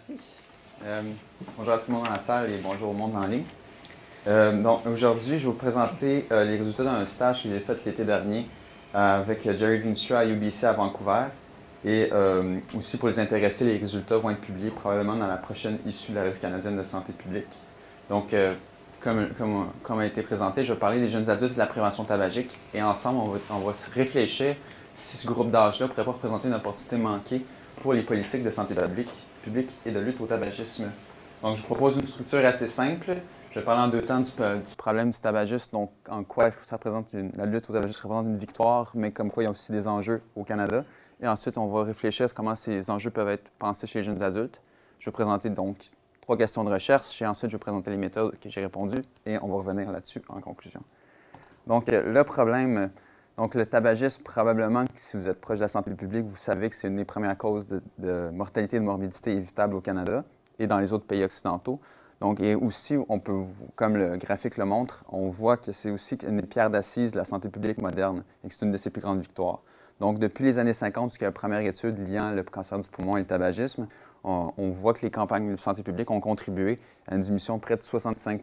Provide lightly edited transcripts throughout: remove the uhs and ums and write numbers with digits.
Merci. Bonjour à tout le monde dans la salle et bonjour au monde en ligne. Donc aujourd'hui, je vais vous présenter les résultats d'un stage que j'ai fait l'été dernier avec Jerry Vinstra à UBC à Vancouver. Et aussi pour les intéressés, les résultats vont être publiés probablement dans la prochaine issue de la Revue canadienne de santé publique. Donc, comme a été présenté, je vais parler des jeunes adultes et de la prévention tabagique. Et ensemble, on va se réfléchir si ce groupe d'âge-là ne pourrait pas représenter une opportunité manquée pour les politiques de santé publique et de lutte au tabagisme. Donc, je vous propose une structure assez simple. Je vais parler en deux temps du problème du tabagisme, donc en quoi ça représente la lutte au tabagisme représente une victoire, mais comme quoi il y a aussi des enjeux au Canada. Et ensuite, on va réfléchir à comment ces enjeux peuvent être pensés chez les jeunes adultes. Je vais présenter donc 3 questions de recherche et ensuite, je vais présenter les méthodes que j'ai répondues et on va revenir là-dessus en conclusion. Donc, le problème, donc le tabagisme, probablement, si vous êtes proche de la santé publique, vous savez que c'est une des premières causes de mortalité et de morbidité évitable au Canada et dans les autres pays occidentaux. Donc, et aussi, on peut, comme le graphique le montre, on voit que c'est aussi une des pierres d'assises de la santé publique moderne et que c'est une de ses plus grandes victoires. Donc, depuis les années 50, jusqu'à la première étude liant le cancer du poumon et le tabagisme, on voit que les campagnes de santé publique ont contribué à une diminution de près de 65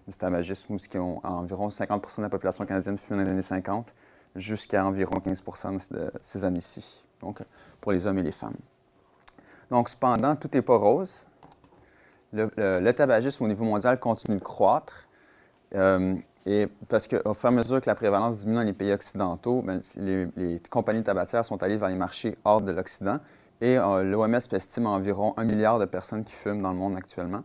du tabagisme, où environ 50 de la population canadienne fut dans les années 50, jusqu'à environ 15 de ces années-ci, donc pour les hommes et les femmes. Donc, cependant, tout n'est pas rose. Le tabagisme au niveau mondial continue de croître. Et parce qu'au fur et à mesure que la prévalence diminue dans les pays occidentaux, bien, les compagnies tabatières sont allées vers les marchés hors de l'Occident. Et l'OMS estime environ 1 milliard de personnes qui fument dans le monde actuellement.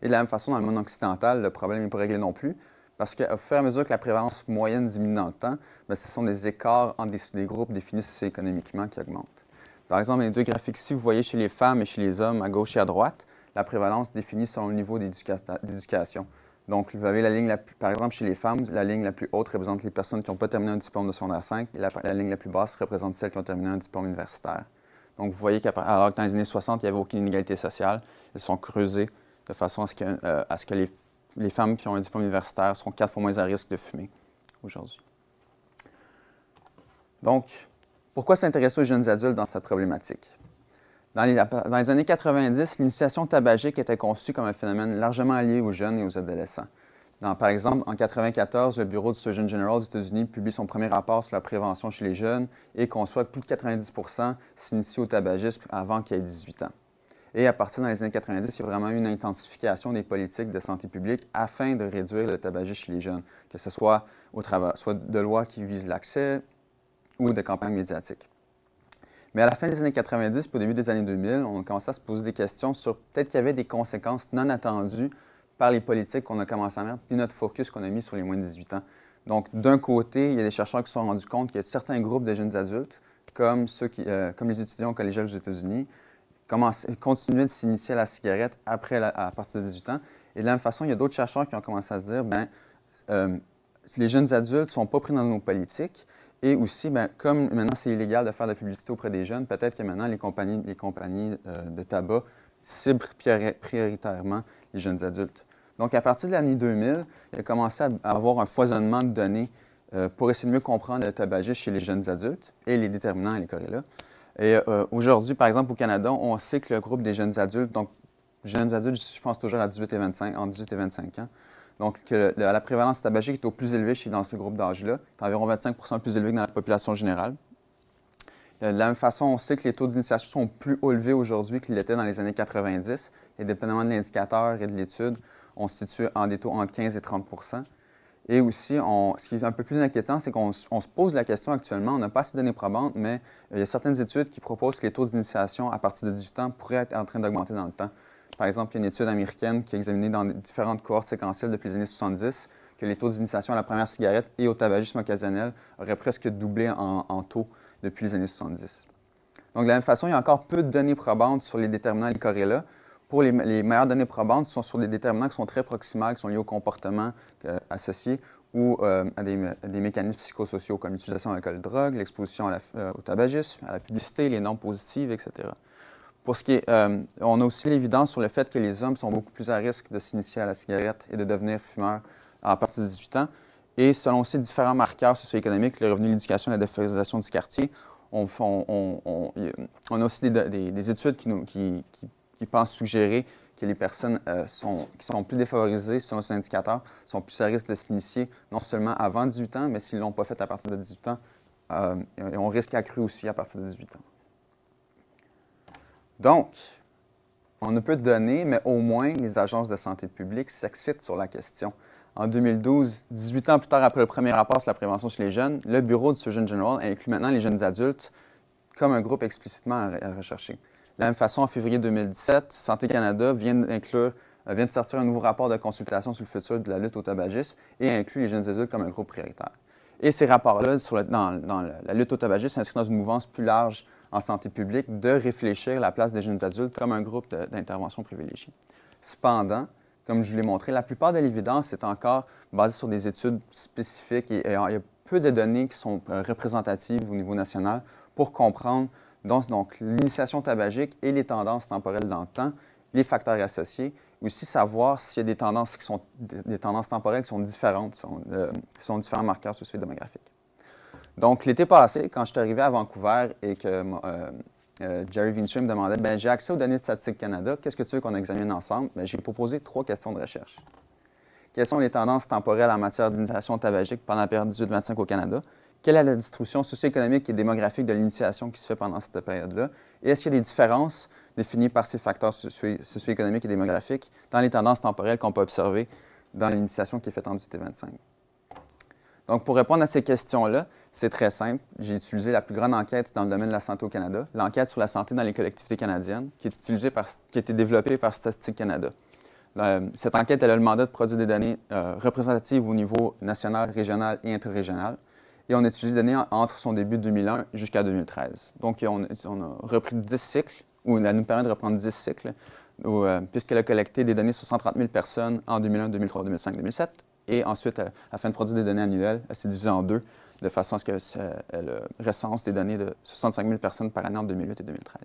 Et de la même façon, dans le monde occidental, le problème n'est pas réglé non plus, parce qu'au fur et à mesure que la prévalence moyenne diminue dans le temps, bien, ce sont des écarts entre des groupes définis socio-économiquement qui augmentent. Par exemple, dans les deux graphiques ici, vous voyez chez les femmes et chez les hommes, à gauche et à droite, la prévalence définie selon le niveau d'éducation. Donc, vous avez la ligne, par exemple, chez les femmes, la ligne la plus haute représente les personnes qui n'ont pas terminé un diplôme de secondaire 5 et la ligne la plus basse représente celles qui ont terminé un diplôme universitaire. Donc, vous voyez qu'alors que dans les années 60, il n'y avait aucune inégalité sociale, elles sont creusées de façon à ce que les femmes qui ont un diplôme universitaire sont 4 fois moins à risque de fumer aujourd'hui. Donc, pourquoi s'intéresser aux jeunes adultes dans cette problématique? Dans les années 90, l'initiation tabagique était conçue comme un phénomène largement lié aux jeunes et aux adolescents. Par exemple, en 1994, le Bureau du Surgeon General des États-Unis publie son premier rapport sur la prévention chez les jeunes et conçoit que plus de 90 s'initient au tabagisme avant qu'ils aient 18 ans. Et à partir des années 90, il y a vraiment eu une intensification des politiques de santé publique afin de réduire le tabagisme chez les jeunes, que ce soit soit de lois qui visent l'accès ou de campagnes médiatiques. Mais à la fin des années 90 et au début des années 2000, on a commencé à se poser des questions sur peut-être qu'il y avait des conséquences non attendues par les politiques qu'on a commencé à mettre, puis notre focus qu'on a mis sur les moins de 18 ans. Donc, d'un côté, il y a des chercheurs qui se sont rendus compte qu'il y a certains groupes de jeunes adultes, comme les étudiants collégiaux aux États-Unis, continuaient de s'initier à la cigarette à partir de 18 ans. Et de la même façon, il y a d'autres chercheurs qui ont commencé à se dire, les jeunes adultes ne sont pas pris dans nos politiques. Et aussi, comme maintenant c'est illégal de faire de la publicité auprès des jeunes, peut-être que maintenant les compagnies de tabac ciblent prioritairement les jeunes adultes. Donc, à partir de l'année 2000, il a commencé à avoir un foisonnement de données pour essayer de mieux comprendre le tabagisme chez les jeunes adultes et les déterminants et les corrélats. Et aujourd'hui, par exemple, au Canada, on sait que le groupe des jeunes adultes, donc jeunes adultes, je pense toujours à 18 et 25, entre 18 et 25 ans, donc, la prévalence tabagique est au plus élevée dans ce groupe d'âge-là. C'est environ 25 plus élevé que dans la population générale. De la même façon, on sait que les taux d'initiation sont plus élevés aujourd'hui qu'ils l'étaient dans les années 90. Et dépendamment de l'indicateur et de l'étude, on se situe en des taux entre 15 et 30 Et aussi, ce qui est un peu plus inquiétant, c'est qu'on se pose la question actuellement, on n'a pas assez de données probantes, mais il y a certaines études qui proposent que les taux d'initiation à partir de 18 ans pourraient être en train d'augmenter dans le temps. Par exemple, il y a une étude américaine qui a examiné dans différentes cohortes séquentielles depuis les années 70 que les taux d'initiation à la première cigarette et au tabagisme occasionnel auraient presque doublé en taux depuis les années 70. Donc, de la même façon, il y a encore peu de données probantes sur les déterminants et les corrélats. Pour les meilleures données probantes, sont sur des déterminants qui sont très proximaux, qui sont liés au comportement associé ou à des mécanismes psychosociaux comme l'utilisation d'alcool et de drogue, l'exposition au tabagisme, à la publicité, les normes positives, etc. Pour ce qui est, on a aussi l'évidence sur le fait que les hommes sont beaucoup plus à risque de s'initier à la cigarette et de devenir fumeurs à partir de 18 ans. Et selon aussi différents marqueurs socio-économiques, le revenu, l'éducation et la défavorisation du quartier, on a aussi des études qui qui pense suggérer que les personnes qui sont plus défavorisées selon ces indicateurs sont plus à risque de s'initier non seulement avant 18 ans, mais s'ils ne l'ont pas fait à partir de 18 ans, ont risque accru aussi à partir de 18 ans. Donc, on a peu de données, mais au moins les agences de santé publique s'excitent sur la question. En 2012, 18 ans plus tard après le premier rapport sur la prévention chez les jeunes, le Bureau du Surgeon General inclut maintenant les jeunes adultes comme un groupe explicitement à rechercher. De la même façon, en février 2017, Santé Canada vient de sortir un nouveau rapport de consultation sur le futur de la lutte au tabagisme et inclut les jeunes adultes comme un groupe prioritaire. Et ces rapports-là, dans la lutte au tabagisme, s'inscrivent dans une mouvance plus large en santé publique de réfléchir la place des jeunes adultes comme un groupe d'intervention privilégié. Cependant, comme je vous l'ai montré, la plupart de l'évidence est encore basée sur des études spécifiques et il y a peu de données qui sont représentatives au niveau national pour comprendre donc l'initiation tabagique et les tendances temporelles dans le temps, les facteurs associés, aussi savoir s'il y a des tendances qui sont des tendances temporelles qui sont différentes, qui sont différents marqueurs socio-démographiques. Donc, l'été passé, quand je suis arrivé à Vancouver et que Jerry Vinci me demandait « j'ai accès aux données de Statistique Canada, qu'est-ce que tu veux qu'on examine ensemble? » J'ai proposé 3 questions de recherche. Quelles sont les tendances temporelles en matière d'initiation tabagique pendant la période 18-25 au Canada? Quelle est la distribution socio-économique et démographique de l'initiation qui se fait pendant cette période-là? Et est-ce qu'il y a des différences définies par ces facteurs socio-économiques et démographiques dans les tendances temporelles qu'on peut observer dans l'initiation qui est faite en 18-25? Donc, pour répondre à ces questions-là, c'est très simple. J'ai utilisé la plus grande enquête dans le domaine de la santé au Canada, l'enquête sur la santé dans les collectivités canadiennes, qui a été développée par Statistique Canada. Cette enquête, elle a le mandat de produire des données représentatives au niveau national, régional et interrégional. Et on a étudié les données entre son début de 2001 jusqu'à 2013. Donc, on a repris 10 cycles, ou elle nous permet de reprendre 10 cycles, puisqu'elle a collecté des données sur 130 000 personnes en 2001, 2003, 2005, 2007. Et ensuite, afin de produire des données annuelles, elle s'est divisée en 2, de façon à ce qu'elle recense des données de 65 000 personnes par année en 2008 et 2013.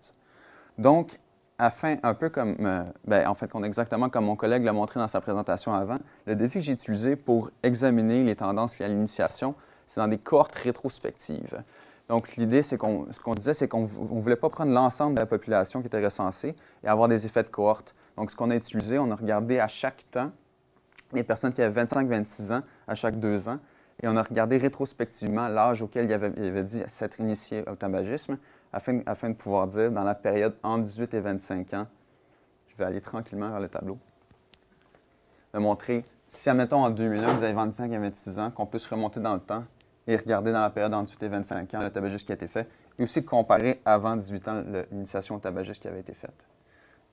Donc, un peu comme, en fait, exactement comme mon collègue l'a montré dans sa présentation avant, le défi que j'ai utilisé pour examiner les tendances liées à l'initiation, c'est dans des cohortes rétrospectives. Donc, l'idée, c'est ce qu'on disait, c'est qu'on ne voulait pas prendre l'ensemble de la population qui était recensée et avoir des effets de cohorte. Donc, ce qu'on a utilisé, on a regardé à chaque temps les personnes qui avaient 25-26 ans à chaque 2 ans, et on a regardé rétrospectivement l'âge auquel il avait dit s'être initié au tabagisme, afin de pouvoir dire, dans la période entre 18 et 25 ans, je vais aller tranquillement vers le tableau, de montrer, si, admettons, en 2001, vous avez 25 et 26 ans, qu'on peut se remonter dans le temps et regarder dans la période entre 18 et 25 ans le tabagisme qui a été fait, et aussi comparer avant 18 ans l'initiation au tabagisme qui avait été faite.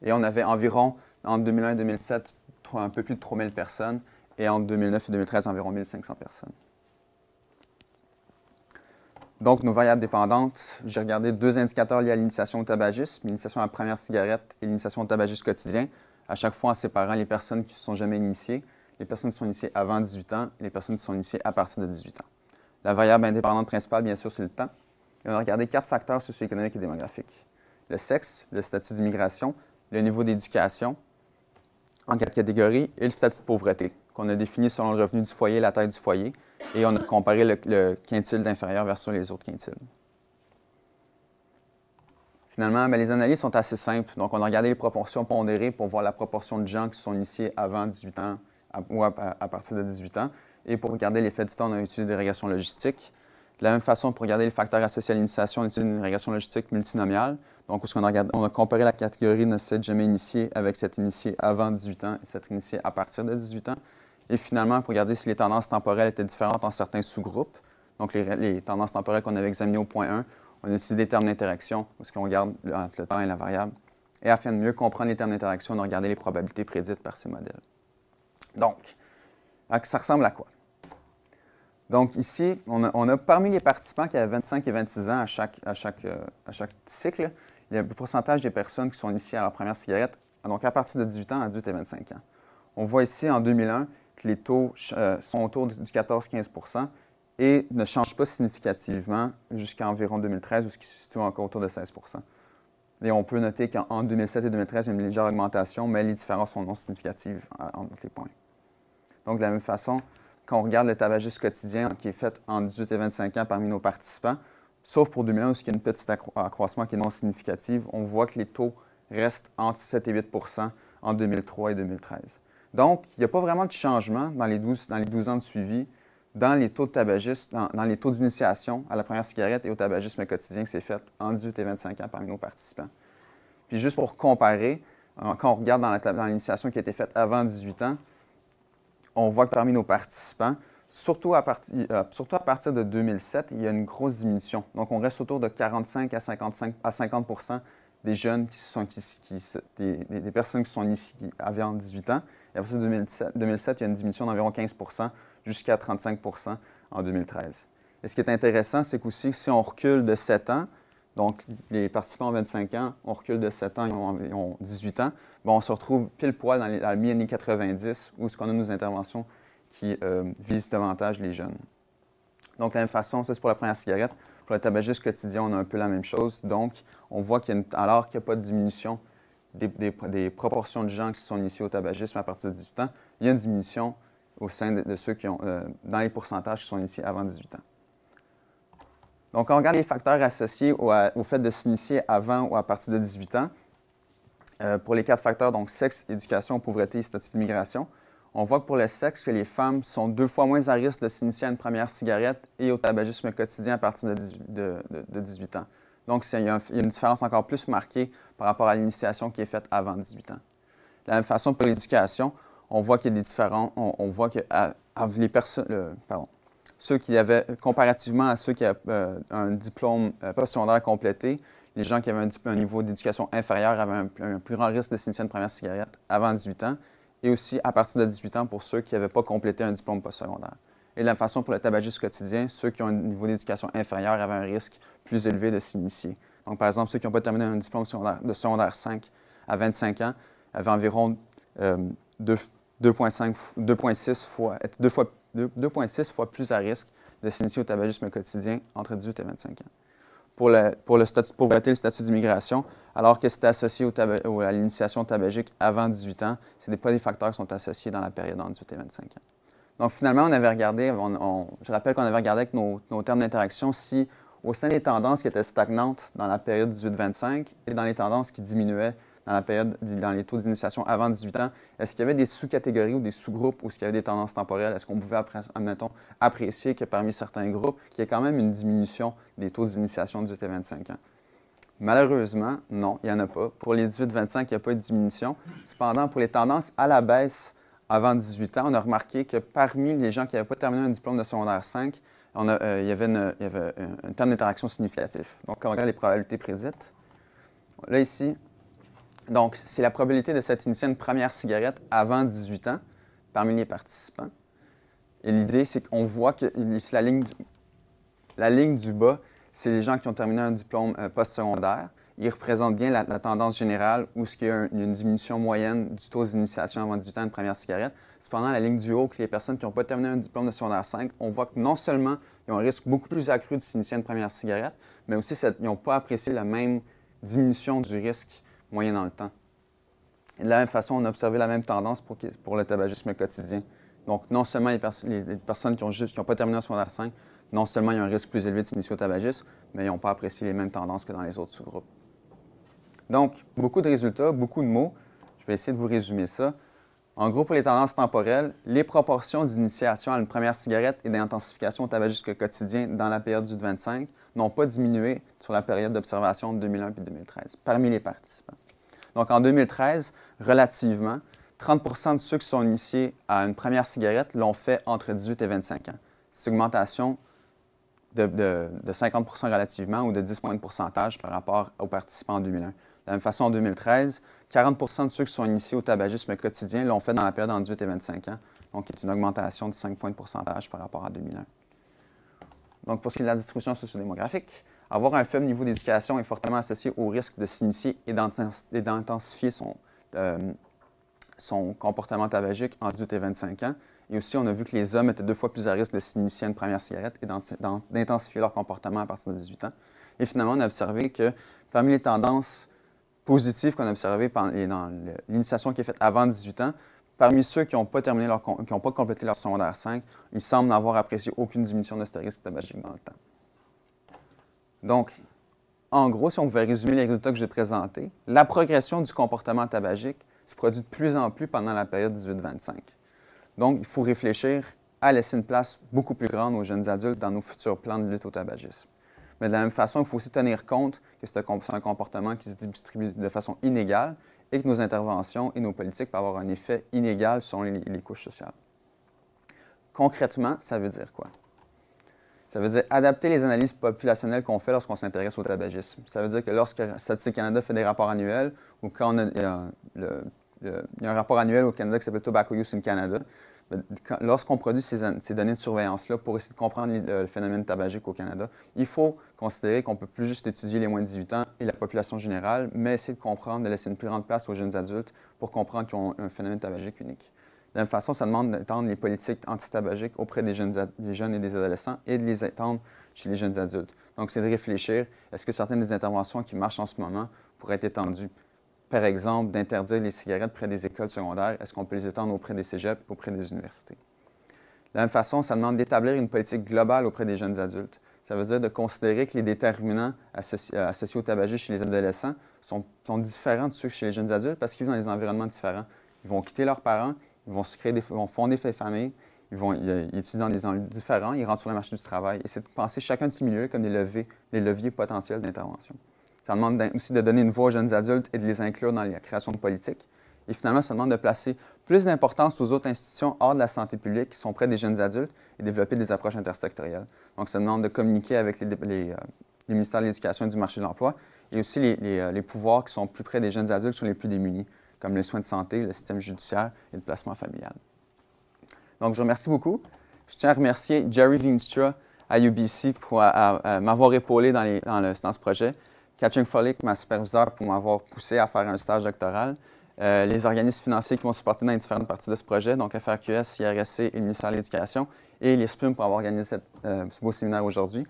Et on avait environ, entre 2001 et 2007, un peu plus de 3 000 personnes, et entre 2009 et 2013, environ 1 500 personnes. Donc, nos variables dépendantes, j'ai regardé 2 indicateurs liés à l'initiation au tabagisme, l'initiation à la première cigarette et l'initiation au tabagisme quotidien, à chaque fois en séparant les personnes qui ne se sont jamais initiées, les personnes qui sont initiées avant 18 ans et les personnes qui sont initiées à partir de 18 ans. La variable indépendante principale, bien sûr, c'est le temps. Et on a regardé 4 facteurs socio-économiques et démographiques. Le sexe, le statut d'immigration, le niveau d'éducation, en 4 catégories, et le statut de pauvreté, qu'on a défini selon le revenu du foyer et la taille du foyer, et on a comparé le quintile d'inférieur versus les autres quintiles. Finalement, les analyses sont assez simples. Donc, on a regardé les proportions pondérées pour voir la proportion de gens qui sont initiés avant 18 ans ou à partir de 18 ans. Et pour regarder l'effet du temps, on a utilisé des régressions logistiques. De la même façon, pour regarder les facteurs associés à l'initiation, on a utilisé une régression logistique multinomiale. Donc, on a comparé la catégorie ne s'être jamais initié avec cette initiée avant 18 ans et cette initiée à partir de 18 ans. Et finalement, pour regarder si les tendances temporelles étaient différentes en certains sous-groupes, donc les tendances temporelles qu'on avait examinées au point 1, on a utilisé des termes d'interaction, parce qu'on regarde entre le temps et la variable. Et afin de mieux comprendre les termes d'interaction, on a regardé les probabilités prédites par ces modèles. Donc, ça ressemble à quoi? Donc ici, on a parmi les participants qui avaient 25 et 26 ans à chaque cycle, il y a un pourcentage des personnes qui sont initiées à leur première cigarette, donc à partir de 18 ans à 18 et 25 ans. On voit ici, en 2001, que les taux sont autour du 14-15 % et ne changent pas significativement jusqu'à environ 2013, où ce qui se situe encore autour de 16 %. Et on peut noter qu'en 2007 et 2013, il y a une légère augmentation, mais les différences sont non significatives entre les points. Donc, de la même façon, quand on regarde le tabagisme quotidien qui est fait entre 18 et 25 ans parmi nos participants, sauf pour 2001 où il y a une petite accroissement qui est non significatif, on voit que les taux reste entre 7 et 8 en 2003 et 2013. Donc, il n'y a pas vraiment de changement dans les 12 ans de suivi dans les taux de tabagisme, dans les taux d'initiation à la première cigarette et au tabagisme quotidien que c'est fait entre 18 et 25 ans parmi nos participants. Puis juste pour comparer, quand on regarde dans l'initiation qui a été faite avant 18 ans, on voit que parmi nos participants, surtout à partir de 2007, il y a une grosse diminution. Donc, on reste autour de 45 à 50 des jeunes des personnes qui sont initiées avant 18 ans. Et après ça, 2007, il y a une diminution d'environ 15 jusqu'à 35 en 2013. Et ce qui est intéressant, c'est qu'aussi, si on recule de 7 ans, donc les participants ont 25 ans, on recule de 7 ans, ils ont 18 ans, bon, on se retrouve pile poil dans la mi-année 90, où ce qu'on a nos interventions qui visent davantage les jeunes. Donc, de la même façon, ça c'est pour la première cigarette. Pour le tabagisme quotidien, on a un peu la même chose. Donc, on voit alors qu'il n'y a pas de diminution des proportions de gens qui sont initiés au tabagisme à partir de 18 ans, il y a une diminution au sein de ceux qui ont, dans les pourcentages qui sont initiés avant 18 ans. Donc, on regarde les facteurs associés au fait de s'initier avant ou à partir de 18 ans. Pour les 4 facteurs, donc sexe, éducation, pauvreté et statut d'immigration, on voit que pour le sexe, que les femmes sont 2 fois moins à risque de s'initier à une première cigarette et au tabagisme quotidien à partir de 18 ans. Donc, il y a une différence encore plus marquée par rapport à l'initiation qui est faite avant 18 ans. De la même façon, pour l'éducation, on voit qu'il y a des différences. On voit que ceux qui avaient, comparativement à ceux qui avaient un diplôme postsecondaire complété, les gens qui avaient un niveau d'éducation inférieur avaient un plus grand risque de s'initier à une première cigarette avant 18 ans, et aussi à partir de 18 ans pour ceux qui n'avaient pas complété un diplôme postsecondaire. Et de la même façon, pour le tabagisme quotidien, ceux qui ont un niveau d'éducation inférieur avaient un risque plus élevé de s'initier. Donc, par exemple, ceux qui n'ont pas terminé un diplôme de secondaire 5 à 25 ans avaient environ 2,6 fois plus à risque de s'initier au tabagisme quotidien entre 18 et 25 ans. Pour le statut de pauvreté et le statut d'immigration, alors que c'était associé à l'initiation tabagique avant 18 ans, ce n'est pas des facteurs qui sont associés dans la période entre 18 et 25 ans. Donc, finalement, on avait regardé, je rappelle qu'on avait regardé avec nos termes d'interaction si, au sein des tendances qui étaient stagnantes dans la période 18-25 et dans les tendances qui diminuaient dans les taux d'initiation avant 18 ans, est-ce qu'il y avait des sous-catégories ou des sous-groupes où il y avait des tendances temporelles? Est-ce qu'on pouvait, apprécier que parmi certains groupes, qu'il y ait quand même une diminution des taux d'initiation de 18 et 25 ans? Malheureusement, non, il n'y en a pas. Pour les 18-25, il n'y a pas de diminution. Cependant, pour les tendances à la baisse avant 18 ans, on a remarqué que parmi les gens qui n'avaient pas terminé un diplôme de secondaire 5, il y avait un terme d'interaction significatif. Donc, quand on regarde les probabilités prédites, là, ici, donc, c'est la probabilité de s'être initié à une première cigarette avant 18 ans parmi les participants. Et l'idée, c'est qu'on voit que ici, la ligne du bas, c'est les gens qui ont terminé un diplôme postsecondaire. Ils représentent bien la tendance générale où il y a une diminution moyenne du taux d'initiation avant 18 ans à une première cigarette. Cependant, la ligne du haut, que les personnes qui n'ont pas terminé un diplôme de secondaire 5, on voit que non seulement ils ont un risque beaucoup plus accru de s'initier à une première cigarette, mais aussi ils n'ont pas apprécié la même diminution du risque moyen dans le temps. Et de la même façon, on a observé la même tendance pour le tabagisme quotidien. Donc, non seulement les personnes qui n'ont pas terminé un secondaire 5, non seulement ils ont un risque plus élevé de s'initier au tabagisme, mais ils n'ont pas apprécié les mêmes tendances que dans les autres sous-groupes. Donc, beaucoup de résultats, beaucoup de mots. Je vais essayer de vous résumer ça. En gros, pour les tendances temporelles, les proportions d'initiation à une première cigarette et d'intensification au tabagisme quotidien dans la période du 25 n'ont pas diminué sur la période d'observation de 2001 et 2013, parmi les participants. Donc, en 2013, relativement, 30 de ceux qui sont initiés à une première cigarette l'ont fait entre 18 et 25 ans. C'est une augmentation de 50 relativement ou de 10 points de pourcentage par rapport aux participants en 2001. De la même façon, en 2013, 40 de ceux qui sont initiés au tabagisme quotidien l'ont fait dans la période entre 18 et 25 ans, donc c'est une augmentation de 5 points de pourcentage par rapport à 2001. Donc, pour ce qui est de la distribution sociodémographique, avoir un faible niveau d'éducation est fortement associé au risque de s'initier et d'intensifier son comportement tabagique entre 18 et 25 ans. Et aussi, on a vu que les hommes étaient 2 fois plus à risque de s'initier à une première cigarette et d'intensifier leur comportement à partir de 18 ans. Et finalement, on a observé que parmi les tendances positives qu'on a observées dans l'initiation qui est faite avant 18 ans, parmi ceux qui n'ont pas complété leur secondaire 5, ils semblent n'avoir apprécié aucune diminution de ce risque tabagique dans le temps. Donc, en gros, si on pouvait résumer les résultats que j'ai présentés, la progression du comportement tabagique se produit de plus en plus pendant la période 18-25. Donc, il faut réfléchir à laisser une place beaucoup plus grande aux jeunes adultes dans nos futurs plans de lutte au tabagisme. Mais de la même façon, il faut aussi tenir compte que c'est un comportement qui se distribue de façon inégale et que nos interventions et nos politiques peuvent avoir un effet inégal selon les couches sociales. Concrètement, ça veut dire quoi? Ça veut dire adapter les analyses populationnelles qu'on fait lorsqu'on s'intéresse au tabagisme. Ça veut dire que lorsque Statistique Canada fait des rapports annuels, ou quand il y a un rapport annuel au Canada qui s'appelle Tobacco Use in Canada, lorsqu'on produit ces données de surveillance-là pour essayer de comprendre le phénomène tabagique au Canada, il faut considérer qu'on ne peut plus juste étudier les moins de 18 ans et la population générale, mais essayer de comprendre, de laisser une plus grande place aux jeunes adultes pour comprendre qu'ils ont un phénomène tabagique unique. De la même façon, ça demande d'étendre les politiques antitabagiques auprès des jeunes et des adolescents et de les étendre chez les jeunes adultes. Donc, c'est de réfléchir, est-ce que certaines des interventions qui marchent en ce moment pourraient être étendues? Par exemple, d'interdire les cigarettes près des écoles secondaires, est-ce qu'on peut les étendre auprès des cégeps, auprès des universités? De la même façon, ça demande d'établir une politique globale auprès des jeunes adultes. Ça veut dire de considérer que les déterminants associés au tabagisme chez les adolescents sont différents de ceux chez les jeunes adultes parce qu'ils vivent dans des environnements différents. Ils vont quitter leurs parents, ils vont fonder des familles, ils étudient dans des environnements différents, ils rentrent sur le marché du travail. Et c'est de penser chacun de ces milieux comme des leviers potentiels d'intervention. Ça demande aussi de donner une voix aux jeunes adultes et de les inclure dans la création de politiques. Et finalement, ça demande de placer plus d'importance aux autres institutions hors de la santé publique qui sont près des jeunes adultes et développer des approches intersectorielles. Donc, ça demande de communiquer avec les ministères de l'Éducation et du marché de l'emploi et aussi les pouvoirs qui sont plus près des jeunes adultes sur les plus démunis, comme les soins de santé, le système judiciaire et le placement familial. Donc, je vous remercie beaucoup. Je tiens à remercier Jerry Veenstra à UBC pour m'avoir épaulé dans ce projet, Catherine Follick, ma superviseure, pour m'avoir poussé à faire un stage doctoral, les organismes financiers qui m'ont supporté dans les différentes parties de ce projet, donc FRQS, IRSC et le ministère de l'Éducation, et les SPUM pour avoir organisé ce beau séminaire aujourd'hui.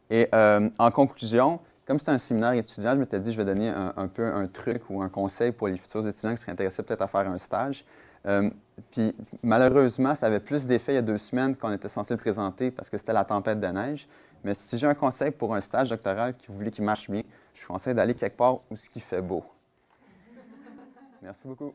Et en conclusion, comme c'est un séminaire étudiant, je m'étais dit que je vais donner un peu un truc ou un conseil pour les futurs étudiants qui seraient intéressés peut-être à faire un stage. Puis malheureusement, ça avait plus d'effet il y a 2 semaines qu'on était censé le présenter parce que c'était la tempête de neige. Mais si j'ai un conseil pour un stage doctoral que vous voulez qu'il marche bien, je vous conseille d'aller quelque part où ce qui fait beau. Merci beaucoup.